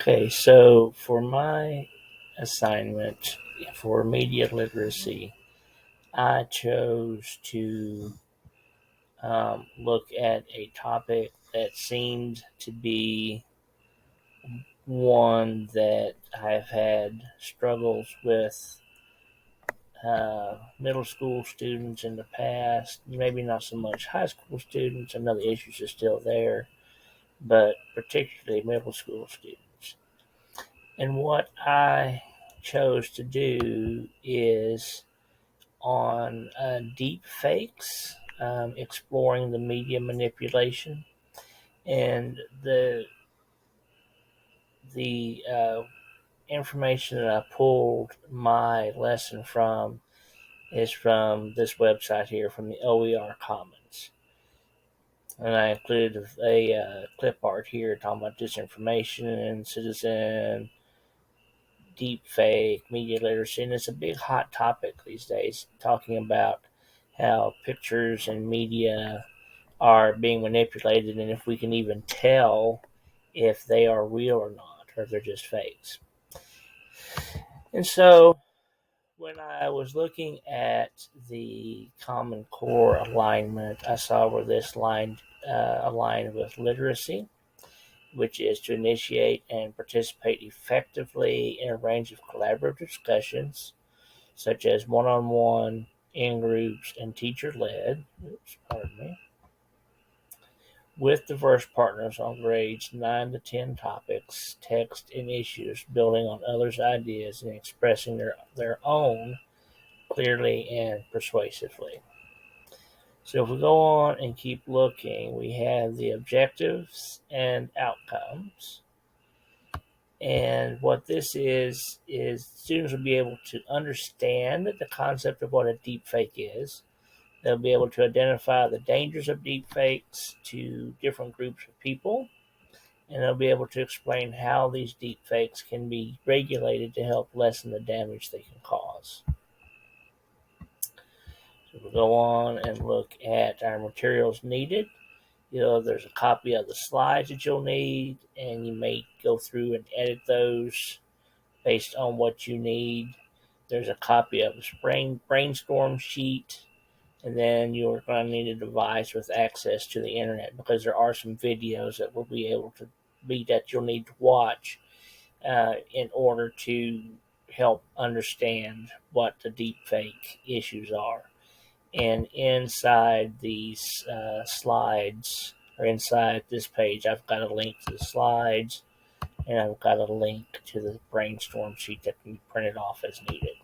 Okay, so for my assignment for media literacy, I chose to look at a topic that seemed to be one that I've had struggles with middle school students in the past, maybe not so much high school students. I know the issues are still there, but particularly middle school students. And what I chose to do is on deep fakes, exploring the media manipulation, and the information that I pulled my lesson from is from this website here, from the OER Commons. And I included a clip art here talking about disinformation, citizen deep fake, media literacy, and it's a big hot topic these days, talking about how pictures and media are being manipulated and if we can even tell if they are real or not, or if they're just fakes. And so when I was looking at the Common Core alignment, I saw where this line aligned with literacy, which is to initiate and participate effectively in a range of collaborative discussions, such as one on one, in groups, and teacher led. Pardon me. With diverse partners on grades 9 to 10 topics, text, and issues, building on others' ideas and expressing their own clearly and persuasively. So if we go on and keep looking, we have the objectives and outcomes. And what this is students will be able to understand the concept of what a deep fake is. They'll be able to identify the dangers of deep fakes to different groups of people, and they'll be able to explain how these deep fakes can be regulated to help lessen the damage they can cause. So we'll go on and look at our materials needed. There's a copy of the slides that you'll need, and you may go through and edit those based on what you need. There's a copy of a brainstorm sheet, and then you're going to need a device with access to the internet, because there are some videos that will be able to be that you'll need to watch in order to help understand what the deepfake issues are. And inside these slides, or inside this page, I've got a link to the slides, and I've got a link to the brainstorm sheet that can be printed off as needed.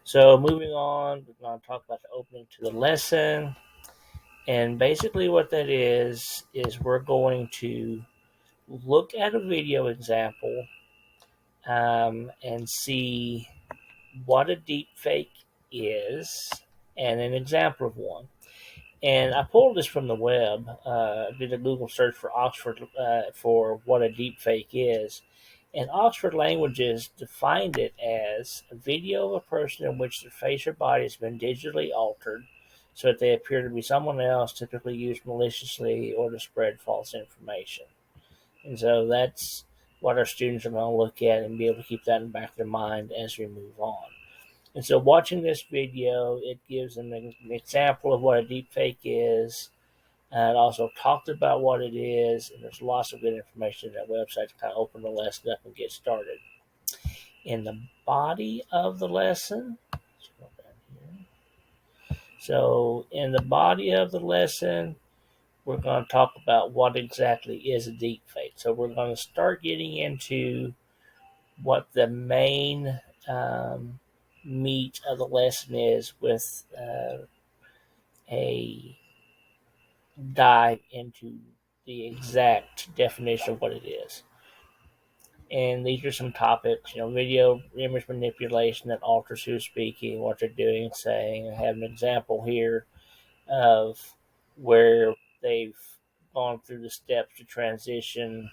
So moving on, we're going to talk about the opening to the lesson. And basically what that is we're going to look at a video example and see what a deep fake is and an example of one. And I pulled this from the web, did a Google search for Oxford for what a deep fake is. And Oxford Languages defined it as a video of a person in which their face or body has been digitally altered so that they appear to be someone else, typically used maliciously or to spread false information. And so that's what our students are going to look at and be able to keep that in the back of their mind as we move on. And so watching this video, it gives them an example of what a deepfake is. It also talked about what it is, and there's lots of good information on that website to kind of open the lesson up and get started. In the body of the lesson, so in the body of the lesson, we're going to talk about what exactly is a deepfake. So we're going to start getting into what the main meat of the lesson is with a dive into the exact definition of what it is. And these are some topics, video image manipulation that alters who's speaking, what they're doing, saying. I have an example here of where they've gone through the steps to transition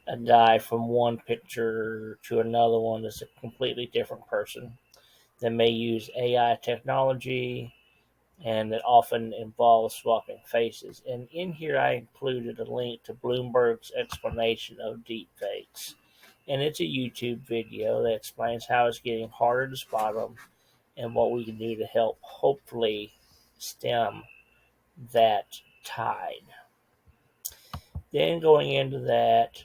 a guy from one picture to another one that's a completely different person. They may use AI technology and it often involves swapping faces. And in here, I included a link to Bloomberg's explanation of deepfakes. And it's a YouTube video that explains how it's getting harder to spot them and what we can do to help hopefully stem that tide. Then going into that,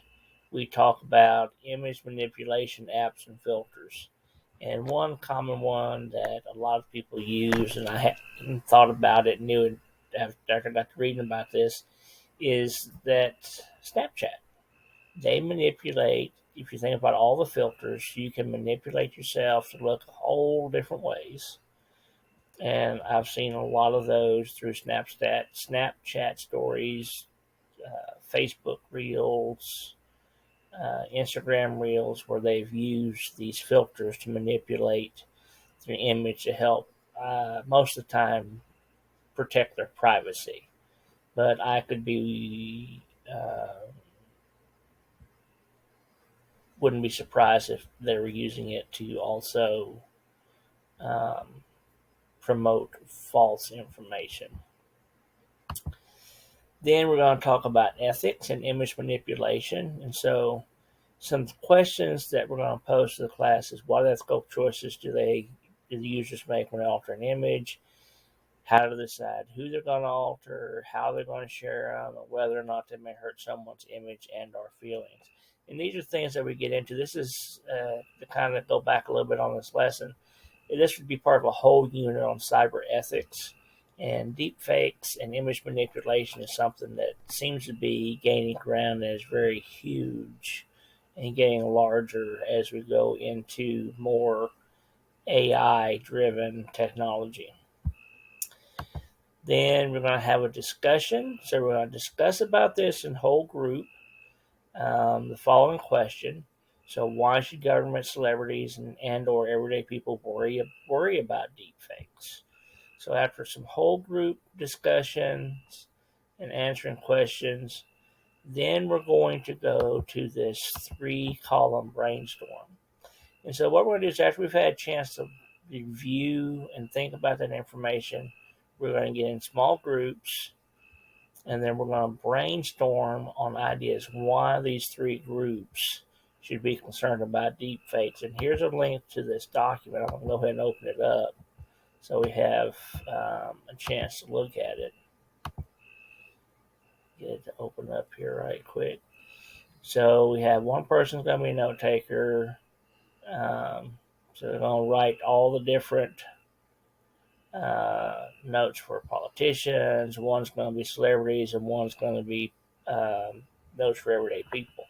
we talk about image manipulation apps and filters. And one common one that a lot of people use, and I hadn't thought about it, knew it after I got to reading about this, is that Snapchat. They manipulate, if you think about all the filters, you can manipulate yourself to look a whole different ways. And I've seen a lot of those through Snapchat stories, Facebook Reels, Instagram Reels, where they've used these filters to manipulate the image to help, most of the time, protect their privacy. But I could be, wouldn't be surprised if they were using it to also um, promote false information. Then we're going to talk about ethics and image manipulation. And so some questions that we're going to pose to the class is what ethical choices do the users make when they alter an image? How to decide who they're going to alter, how they're going to share them, and whether or not they may hurt someone's image and or feelings. And these are things that we get into. This is to kind of go back a little bit on this lesson. This would be part of a whole unit on cyber ethics. And deepfakes and image manipulation is something that seems to be gaining ground and is very huge and getting larger as we go into more AI-driven technology. Then we're going to have a discussion. So we're going to discuss about this in whole group. The following question. So why should government, celebrities, and or everyday people worry about deepfakes? So after some whole group discussions and answering questions, then we're going to go to this 3-column brainstorm. And so what we're going to do is after we've had a chance to review and think about that information, we're going to get in small groups, and then we're going to brainstorm on ideas why these 3 groups should be concerned about deepfakes. And here's a link to this document. I'm going to go ahead and open it up so we have a chance to look at it. Get it to open up here right quick. So we have one person's going to be a note taker. So they're going to write all the different notes for politicians. One's going to be celebrities, and one's going to be notes for everyday people.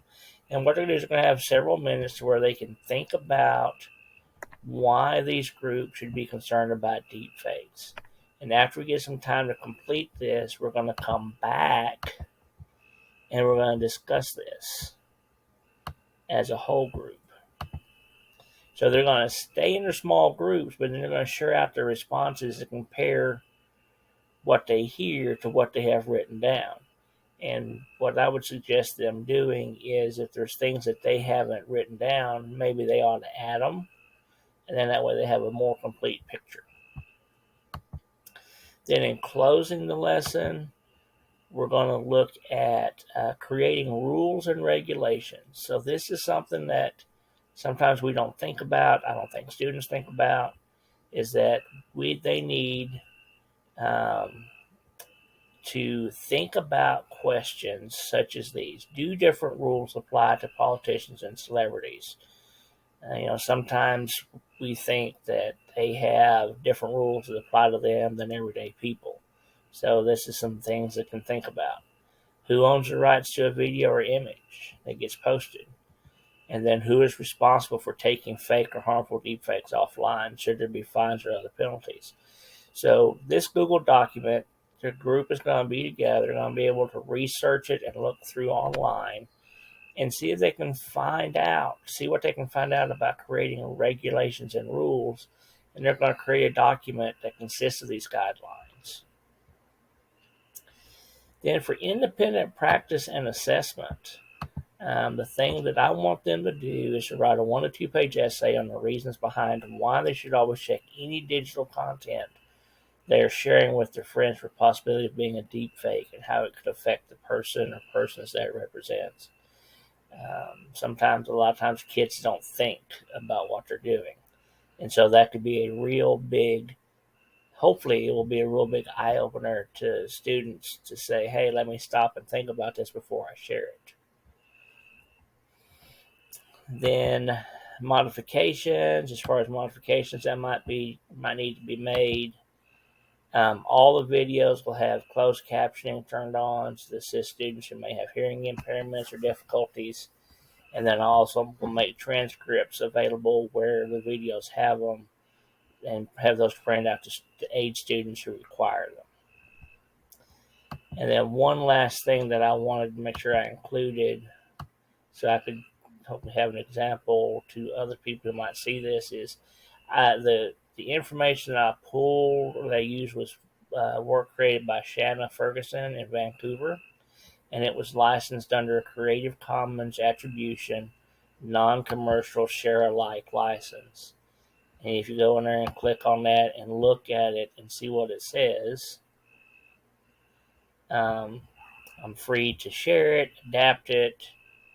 And what they're going to do is they're going to have several minutes to where they can think about why these groups should be concerned about deepfakes. And after we get some time to complete this, we're going to come back and we're going to discuss this as a whole group. So they're going to stay in their small groups, but then they're going to share out their responses and compare what they hear to what they have written down. And what I would suggest them doing is if there's things that they haven't written down, maybe they ought to add them. And then that way they have a more complete picture. Then in closing the lesson, we're going to look at creating rules and regulations. So this is something that sometimes we don't think about. I don't think students think about, is that they need to think about questions such as these. Do different rules apply to politicians and celebrities? Sometimes we think that they have different rules that apply to them than everyday people. So this is some things that can think about. Who owns the rights to a video or image that gets posted? And then who is responsible for taking fake or harmful deepfakes offline? Should there be fines or other penalties? So this Google document, the group is going to be together, going to be able to research it and look through online and see if they can see what they can find out about creating regulations and rules. And they're going to create a document that consists of these guidelines. Then for independent practice and assessment, the thing that I want them to do is to write a 1 to 2 page essay on the reasons behind why they should always check any digital content they're sharing with their friends for possibility of being a deep fake and how it could affect the person or persons that it represents. Sometimes, a lot of times, kids don't think about what they're doing. And so that could be a real big, hopefully, it will be a real big eye opener to students to say, hey, let me stop and think about this before I share it. Then modifications, as far as modifications that might need to be made. All the videos will have closed captioning turned on to assist students who may have hearing impairments or difficulties. And then also will make transcripts available where the videos have them and have those printed out to aid students who require them. And then one last thing that I wanted to make sure I included so I could hopefully have an example to other people who might see this is the information that I pulled or that I used was work created by Shanna Ferguson in Vancouver, and it was licensed under a Creative Commons Attribution Non-Commercial Share-alike license. And if you go in there and click on that and look at it and see what it says, I'm free to share it, adapt it,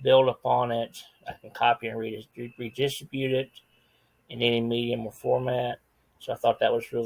build upon it. I can copy and redistribute it in any medium or format. So I thought that was really